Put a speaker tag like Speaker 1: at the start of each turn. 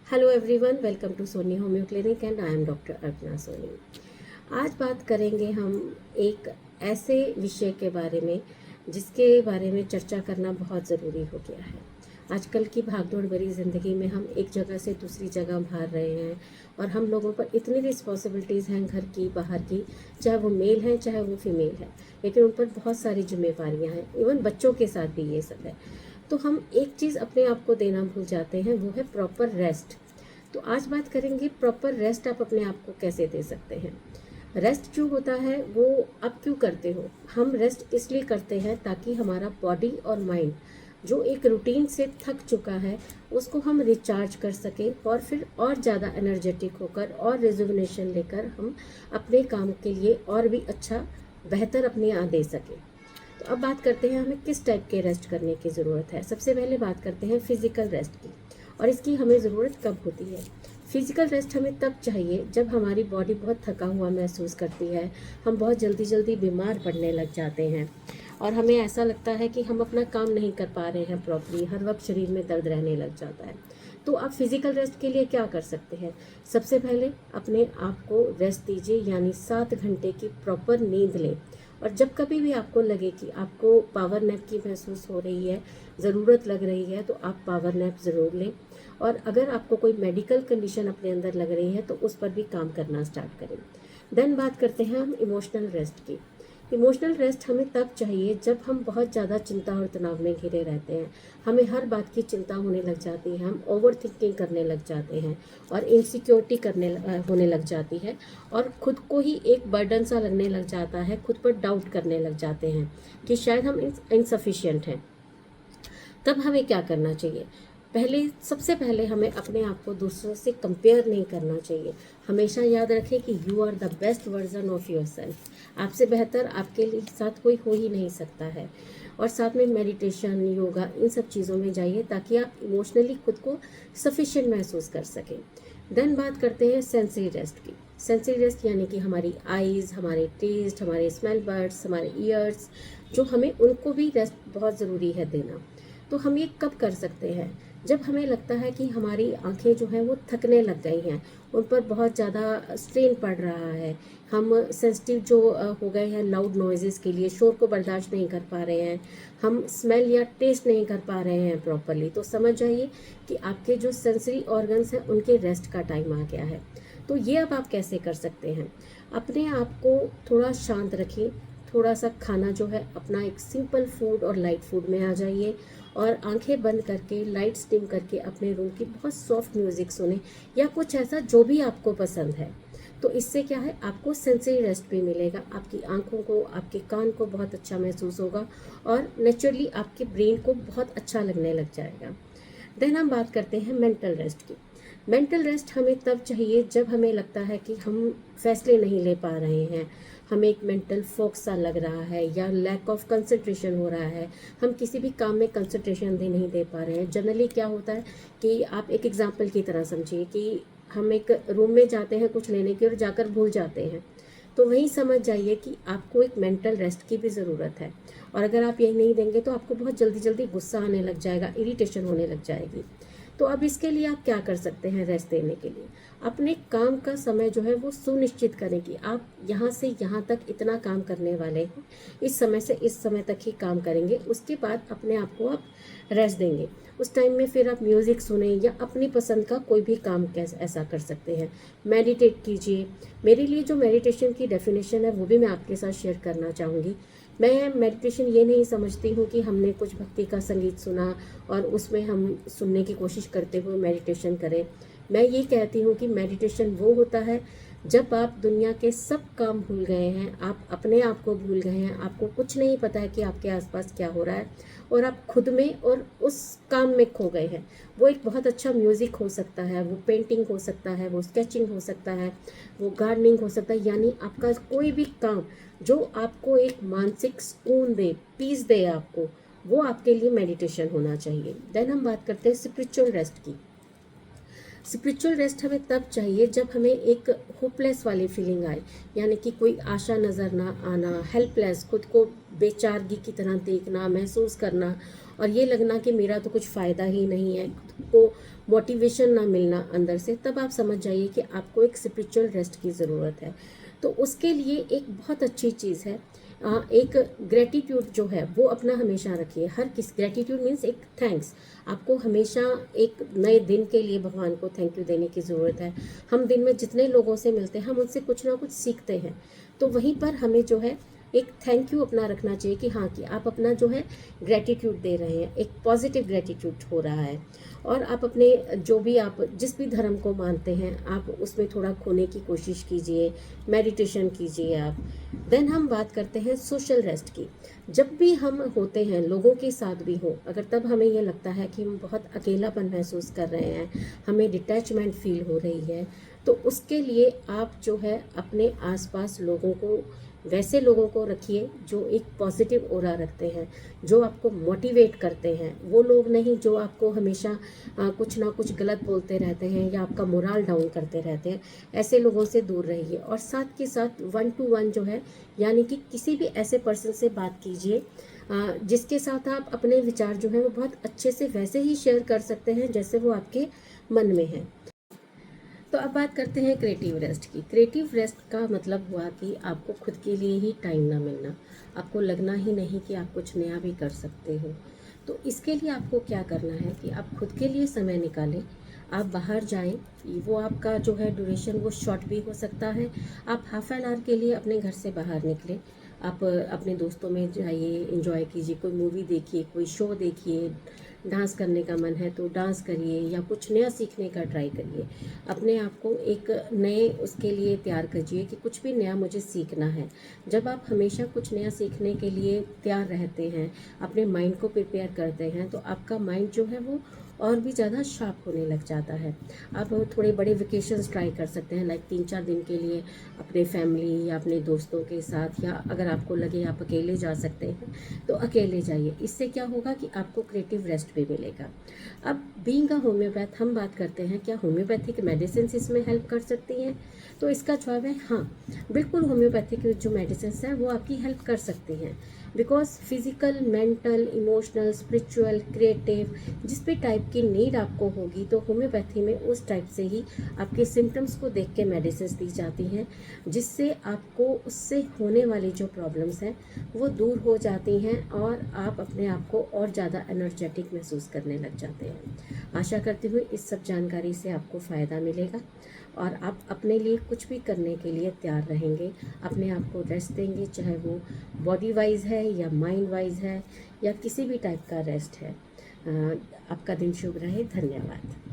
Speaker 1: Hello everyone, welcome to Soni homeo clinic and I'm doctor Arpana Soni. आज बात करेंगे हम एक ऐसे विषय के बारे में जिसके बारे में चर्चा करना बहुत ज़रूरी हो गया है। आजकल की भागदौड़ भरी ज़िंदगी में हम एक जगह से दूसरी जगह भाग रहे हैं और हम लोगों पर इतनी रिस्पॉन्सिबिलिटीज़ हैं, घर की बाहर की, चाहे वो मेल है चाहे वो फीमेल है, लेकिन उन पर बहुत सारी जिम्मेवारियाँ हैं। इवन बच्चों के साथ भी ये सब है। तो हम एक चीज़ अपने आप को देना भूल जाते हैं, वो है प्रॉपर रेस्ट। तो आज बात करेंगे प्रॉपर रेस्ट आप अपने आप को कैसे दे सकते हैं। रेस्ट जो होता है वो आप क्यों करते हो? हम रेस्ट इसलिए करते हैं ताकि हमारा बॉडी और माइंड जो एक रूटीन से थक चुका है उसको हम रिचार्ज कर सकें और फिर और ज़्यादा एनर्जेटिक होकर और रिजुविनेशन लेकर हम अपने काम के लिए और भी अच्छा बेहतर अपने यहाँ दे सकें। तो अब बात करते हैं हमें किस टाइप के रेस्ट करने की ज़रूरत है। सबसे पहले बात करते हैं फिज़िकल रेस्ट की, और इसकी हमें ज़रूरत कब होती है। फिज़िकल रेस्ट हमें तब चाहिए जब हमारी बॉडी बहुत थका हुआ महसूस करती है, हम बहुत जल्दी जल्दी बीमार पड़ने लग जाते हैं और हमें ऐसा लगता है कि हम अपना काम नहीं कर पा रहे हैं प्रॉपरली, हर वक्त शरीर में दर्द रहने लग जाता है। तो आप फिज़िकल रेस्ट के लिए क्या कर सकते हैं? सबसे पहले अपने आप को रेस्ट दीजिए, यानी 7 घंटे की प्रॉपर नींद लें। और जब कभी भी आपको लगे कि आपको पावर नैप की महसूस हो रही है, ज़रूरत लग रही है, तो आप पावर नैप ज़रूर लें। और अगर आपको कोई मेडिकल कंडीशन अपने अंदर लग रही है तो उस पर भी काम करना स्टार्ट करें। देन बात करते हैं हम इमोशनल रेस्ट की। इमोशनल रेस्ट हमें तब चाहिए जब हम बहुत ज़्यादा चिंता और तनाव में घिरे रहते हैं, हमें हर बात की चिंता होने लग जाती है, हम ओवर थिंकिंग करने लग जाते हैं और इनसिक्योरिटी होने लग जाती है और ख़ुद को ही एक बर्डन सा लगने लग जाता है, खुद पर डाउट करने लग जाते हैं कि शायद हम इनसफिशिएंट हैं। तब हमें क्या करना चाहिए? सबसे पहले हमें अपने आप को दूसरों से कंपेयर नहीं करना चाहिए। हमेशा याद रखें कि you are the best version of yourself. आपसे बेहतर आपके लिए साथ कोई हो ही नहीं सकता है। और साथ में मेडिटेशन, योगा, इन सब चीज़ों में जाइए ताकि आप इमोशनली खुद को सफिशिएंट महसूस कर सकें। देन बात करते हैं सेंसरी रेस्ट की। सेंसरी रेस्ट यानी कि हमारी आईज़, हमारे टेस्ट, हमारे स्मेल बर्ड्स, हमारे ईयर्स, जो हमें उनको भी रेस्ट बहुत ज़रूरी है देना। तो हम ये कब कर सकते हैं? जब हमें लगता है कि हमारी आंखें जो हैं वो थकने लग गई हैं, उन पर बहुत ज़्यादा स्ट्रेन पड़ रहा है, हम सेंसिटिव जो हो गए हैं लाउड नॉइज़ेस के लिए, शोर को बर्दाश्त नहीं कर पा रहे हैं, हम स्मेल या टेस्ट नहीं कर पा रहे हैं प्रॉपरली, तो समझ जाइए कि आपके जो सेंसरी ऑर्गन्स हैं उनके रेस्ट का टाइम आ गया है। तो ये अब आप कैसे कर सकते हैं? अपने आप को थोड़ा शांत रखिए, थोड़ा सा खाना जो है अपना एक सिंपल फूड और लाइट फूड में आ जाइए और आंखें बंद करके लाइट्स डिम करके अपने रूम की बहुत सॉफ्ट म्यूज़िक सुने या कुछ ऐसा जो भी आपको पसंद है। तो इससे क्या है, आपको सेंसरी रेस्ट भी मिलेगा, आपकी आंखों को, आपके कान को बहुत अच्छा महसूस होगा और नेचुरली आपके ब्रेन को बहुत अच्छा लगने लग जाएगा। देन हम बात करते हैं मेंटल रेस्ट की। मेंटल रेस्ट हमें तब चाहिए जब हमें लगता है कि हम फैसले नहीं ले पा रहे हैं, हमें एक मेंटल फॉग सा लग रहा है या लैक ऑफ कंसंट्रेशन हो रहा है, हम किसी भी काम में कंसंट्रेशन नहीं दे पा रहे हैं। जनरली क्या होता है कि आप एक एग्जांपल की तरह समझिए कि हम एक रूम में जाते हैं कुछ लेने की और जाकर भूल जाते हैं, तो वहीं समझ जाइए कि आपको एक मेंटल रेस्ट की भी ज़रूरत है। और अगर आप यही नहीं देंगे तो आपको बहुत जल्दी जल्दी गुस्सा आने लग जाएगा, इरिटेशन होने लग जाएगी। तो अब इसके लिए आप क्या कर सकते हैं रेस्ट देने के लिए? अपने काम का समय जो है वो सुनिश्चित करें कि आप यहाँ से यहाँ तक इतना काम करने वाले हैं, इस समय से इस समय तक ही काम करेंगे, उसके बाद अपने आप को आप रेस्ट देंगे। उस टाइम में फिर आप म्यूज़िक सुने या अपनी पसंद का कोई भी काम ऐसा कर सकते हैं। मेडिटेट कीजिए। मेरे लिए जो मेडिटेशन की डेफिनेशन है वो भी मैं आपके साथ शेयर करना चाहूँगी। मैं मेडिटेशन ये नहीं समझती हूँ कि हमने कुछ भक्ति का संगीत सुना और उसमें हम सुनने की कोशिश करते हुए मेडिटेशन करें। मैं ये कहती हूँ कि मेडिटेशन वो होता है जब आप दुनिया के सब काम भूल गए हैं, आप अपने आप को भूल गए हैं, आपको कुछ नहीं पता है कि आपके आसपास क्या हो रहा है और आप खुद में और उस काम में खो गए हैं। वो एक बहुत अच्छा म्यूज़िक हो सकता है, वो पेंटिंग हो सकता है, वो स्केचिंग हो सकता है, वो गार्डनिंग हो सकता है, यानी आपका कोई भी काम जो आपको एक मानसिक सुकून दे, पीस दे आपको, वो आपके लिए मेडिटेशन होना चाहिए। देन हम बात करते हैं स्पिरिचुअल रेस्ट की। स्पिरिचुअल रेस्ट हमें तब चाहिए जब हमें एक होपलेस वाली फीलिंग आए, यानी कि कोई आशा नज़र ना आना, हेल्पलेस, खुद को बेचारगी की तरह देखना, महसूस करना और ये लगना कि मेरा तो कुछ फ़ायदा ही नहीं है, को मोटिवेशन ना मिलना अंदर से, तब आप समझ जाइए कि आपको एक स्पिरिचुअल रेस्ट की ज़रूरत है। तो उसके लिए एक बहुत अच्छी चीज़ है, एक ग्रेटिट्यूड जो है वो अपना हमेशा रखिए। हर किस ग्रेटिट्यूड मीन्स एक थैंक्स, आपको हमेशा एक नए दिन के लिए भगवान को थैंक यू देने की ज़रूरत है। हम दिन में जितने लोगों से मिलते हैं हम उनसे कुछ ना कुछ सीखते हैं, तो वहीं पर हमें जो है एक थैंक यू अपना रखना चाहिए कि हाँ, कि आप अपना जो है ग्रेटिट्यूड दे रहे हैं, एक पॉजिटिव ग्रेटिट्यूड हो रहा है। और आप अपने जो भी आप जिस भी धर्म को मानते हैं आप उसमें थोड़ा खोने की कोशिश कीजिए, मेडिटेशन कीजिए आप। देन हम बात करते हैं सोशल रेस्ट की। जब भी हम होते हैं लोगों के साथ भी हो, अगर तब हमें यह लगता है कि हम बहुत अकेलापन महसूस कर रहे हैं, हमें डिटैचमेंट फील हो रही है, तो उसके लिए आप जो है अपने आसपास लोगों को, वैसे लोगों को रखिए जो एक पॉजिटिव ऑरा रखते हैं, जो आपको मोटिवेट करते हैं। वो लोग नहीं जो आपको हमेशा कुछ ना कुछ गलत बोलते रहते हैं या आपका मोरल डाउन करते रहते हैं। ऐसे लोगों से दूर रहिए। और साथ के साथ 1 to 1 जो है, यानी कि किसी भी ऐसे पर्सन से बात कीजिए जिसके साथ आप अपने विचार जो हैं वो बहुत अच्छे से वैसे ही शेयर कर सकते हैं जैसे वो आपके मन में है। तो अब बात करते हैं क्रिएटिव रेस्ट की। क्रिएटिव रेस्ट का मतलब हुआ कि आपको खुद के लिए ही टाइम ना मिलना, आपको लगना ही नहीं कि आप कुछ नया भी कर सकते हो। तो इसके लिए आपको क्या करना है कि आप खुद के लिए समय निकालें, आप बाहर जाएं। वो आपका जो है ड्यूरेशन वो शॉर्ट भी हो सकता है। आप हाफ एन आवर के लिए अपने घर से बाहर निकलें, आप अपने दोस्तों में जाइए, एंजॉय कीजिए, कोई मूवी देखिए, कोई शो देखिए, डांस करने का मन है तो डांस करिए या कुछ नया सीखने का ट्राई करिए। अपने आप को एक नए उसके लिए तैयार कीजिए कि कुछ भी नया मुझे सीखना है। जब आप हमेशा कुछ नया सीखने के लिए तैयार रहते हैं, अपने माइंड को प्रिपेयर करते हैं, तो आपका माइंड जो है वो और भी ज़्यादा शार्प होने लग जाता है। आप थोड़े बड़े वेकेशंस ट्राई कर सकते हैं, लाइक 3-4 दिन के लिए अपने फैमिली या अपने दोस्तों के साथ, या अगर आपको लगे आप अकेले जा सकते हैं तो अकेले जाइए। इससे क्या होगा कि आपको क्रिएटिव रेस्ट भी मिलेगा। अब बीइंग अ होम्योपैथ हम बात करते हैं क्या होम्योपैथिक मेडिसिन इसमें हेल्प कर सकती हैं? तो इसका जवाब है हाँ, बिल्कुल होम्योपैथिक जो मेडिसिन हैं वो आपकी हेल्प कर सकती हैं। Because physical, mental, emotional, spiritual, creative जिस भी टाइप की नीड आपको होगी तो होम्योपैथी में उस टाइप से ही आपके सिम्टम्स को देख के मेडिसिन दी जाती हैं, जिससे आपको उससे होने वाली जो प्रॉब्लम्स हैं वो दूर हो जाती हैं और आप अपने आप को और ज़्यादा एनर्जेटिक महसूस करने लग जाते हैं। आशा करती हूँ इस सब जानकारी से आपको फ़ायदा मिलेगा और आप अपने लिए कुछ भी करने के लिए तैयार रहेंगे, अपने आप को रेस्ट देंगे, चाहे वो बॉडी वाइज है या माइंड वाइज है या किसी भी टाइप का रेस्ट है। आपका दिन शुभ रहे। धन्यवाद।